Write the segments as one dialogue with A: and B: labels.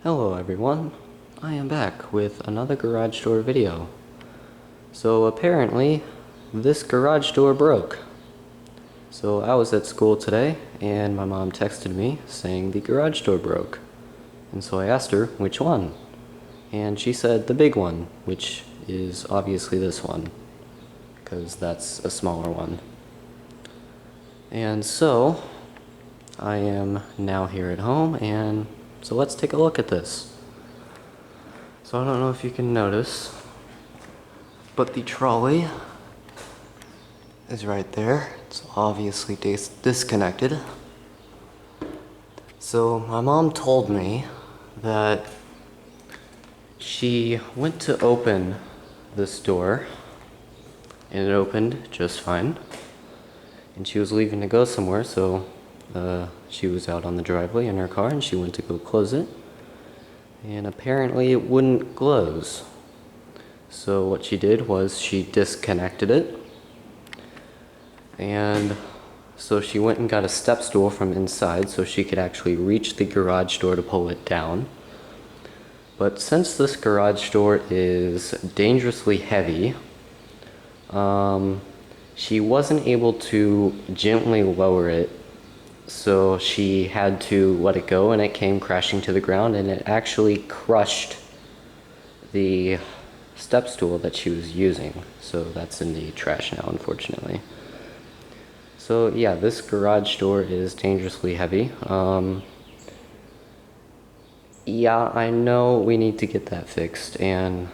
A: Hello everyone, I am back with another garage door video. So apparently, this garage door broke. So I was at school today, and my mom texted me saying the garage door broke. And so I asked her which one. And she said the big one, which is obviously this one, because that's a smaller one. And so, I am now here at home, and so let's take a look at this. So I don't know if you can notice, but the trolley is right there. It's obviously disconnected. So my mom told me that she went to open this door and it opened just fine. And she was leaving to go somewhere, so she was out on the driveway in her car and she went to go close it. And apparently it wouldn't close. So what she did was she disconnected it. And so she went and got a step stool from inside so she could actually reach the garage door to pull it down. But since this garage door is dangerously heavy, she wasn't able to gently lower it, so she had to let it go and it came crashing to the ground, and it actually crushed the step stool that she was using. So that's in the trash now, unfortunately. So yeah, this garage door is dangerously heavy. Yeah, I know we need to get that fixed, and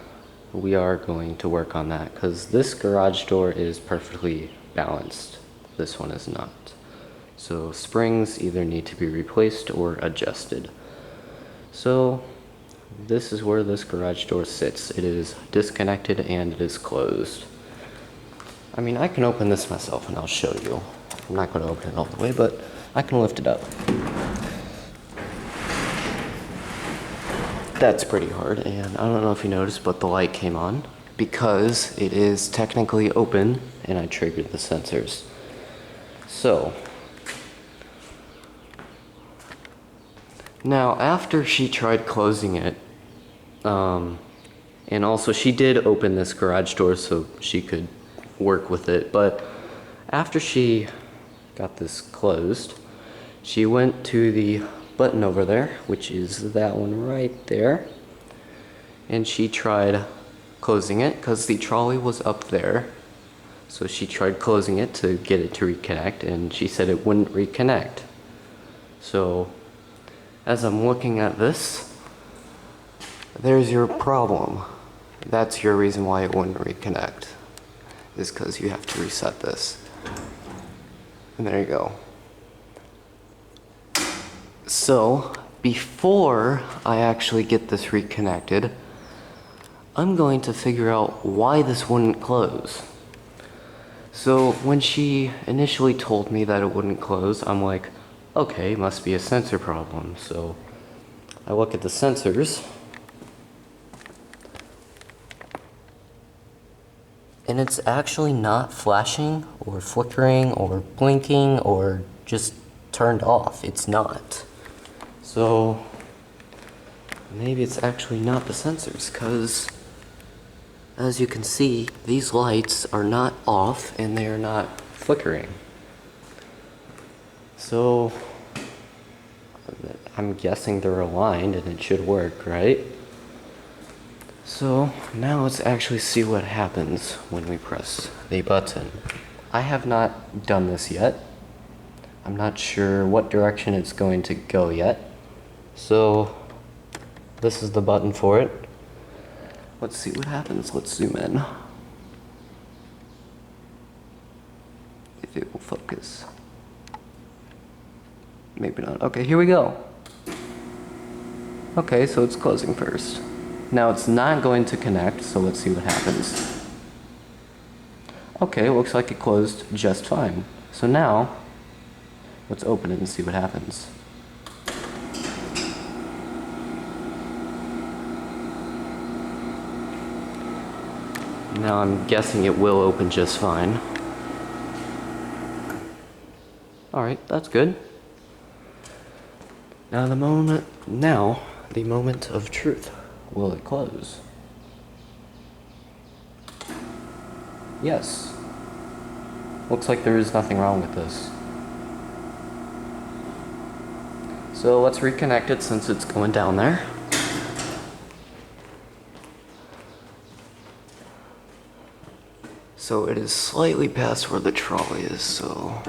A: we are going to work on that, because this garage door is perfectly balanced. This one is not. So springs either need to be replaced or adjusted. So this is where this garage door sits. It is disconnected and it is closed. I mean, I can open this myself and I'll show you. I'm not going to open it all the way, but I can lift it up. That's pretty hard, and I don't know if you noticed, but the light came on because it is technically open and I triggered the sensors. So now after she tried closing it, and also she did open this garage door so she could work with it, but after she got this closed, she went to the button over there, which is that one right there, and she tried closing it because the trolley was up there. So she tried closing it to get it to reconnect, and she said it wouldn't reconnect. So as I'm looking at this, there's your problem. That's your reason why it wouldn't reconnect, is because you have to reset this. And there you go. So before I actually get this reconnected, I'm going to figure out why this wouldn't close. So when she initially told me that it wouldn't close, I'm like, okay, must be a sensor problem. So I look at the sensors, and it's actually not flashing or flickering or blinking or just turned off. It's not. So maybe it's actually not the sensors, because as you can see, these lights are not off and they are not flickering. So I'm guessing they're aligned and it should work, right? So now let's actually see what happens when we press the button. I have not done this yet. I'm not sure what direction it's going to go yet. So this is the button for it. Let's see what happens. Let's zoom in. If it will focus. Maybe not. Okay, here we go. Okay, so it's closing first. Now it's not going to connect, so let's see what happens. Okay, looks like it closed just fine. So now, let's open it and see what happens. Now I'm guessing it will open just fine. Alright, that's good. Now The moment of truth. Will it close? Yes. Looks like there is nothing wrong with this. So let's reconnect it since it's going down there. So it is slightly past where the trolley is, so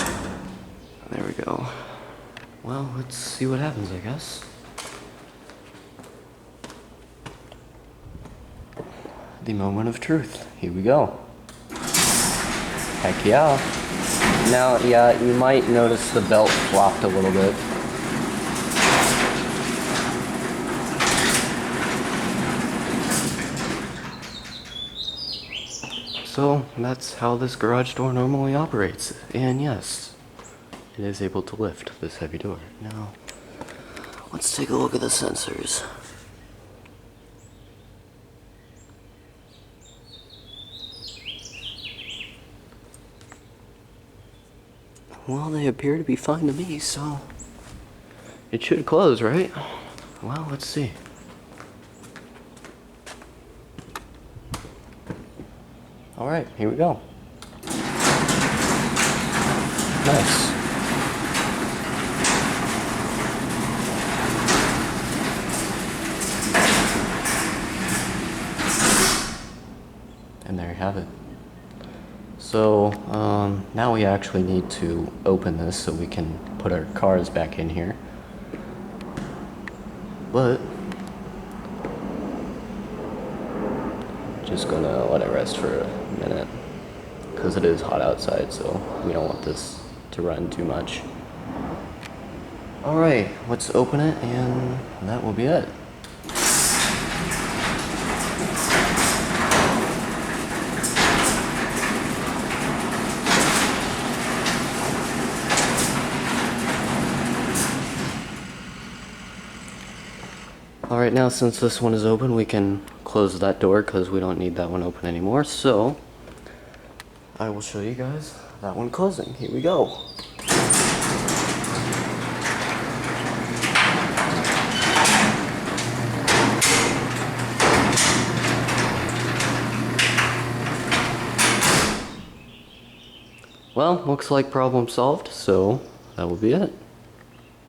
A: there we go. Well, let's see what happens, I guess. The moment of truth. Here we go. Heck yeah. Now, yeah, you might notice the belt flopped a little bit. So, that's how this garage door normally operates. And yes, it is able to lift this heavy door. Now, let's take a look at the sensors. Well, they appear to be fine to me, so it should close, right? Well, let's see. All right, here we go. Nice. And there you have it. So now we actually need to open this so we can put our cars back in here. But just gonna let it rest for a minute because it is hot outside, so we don't want this to run too much. All right, let's open it and that will be it. Alright, now since this one is open, we can close that door because we don't need that one open anymore. So, I will show you guys that one closing. Here we go. Well, looks like problem solved, so that will be it.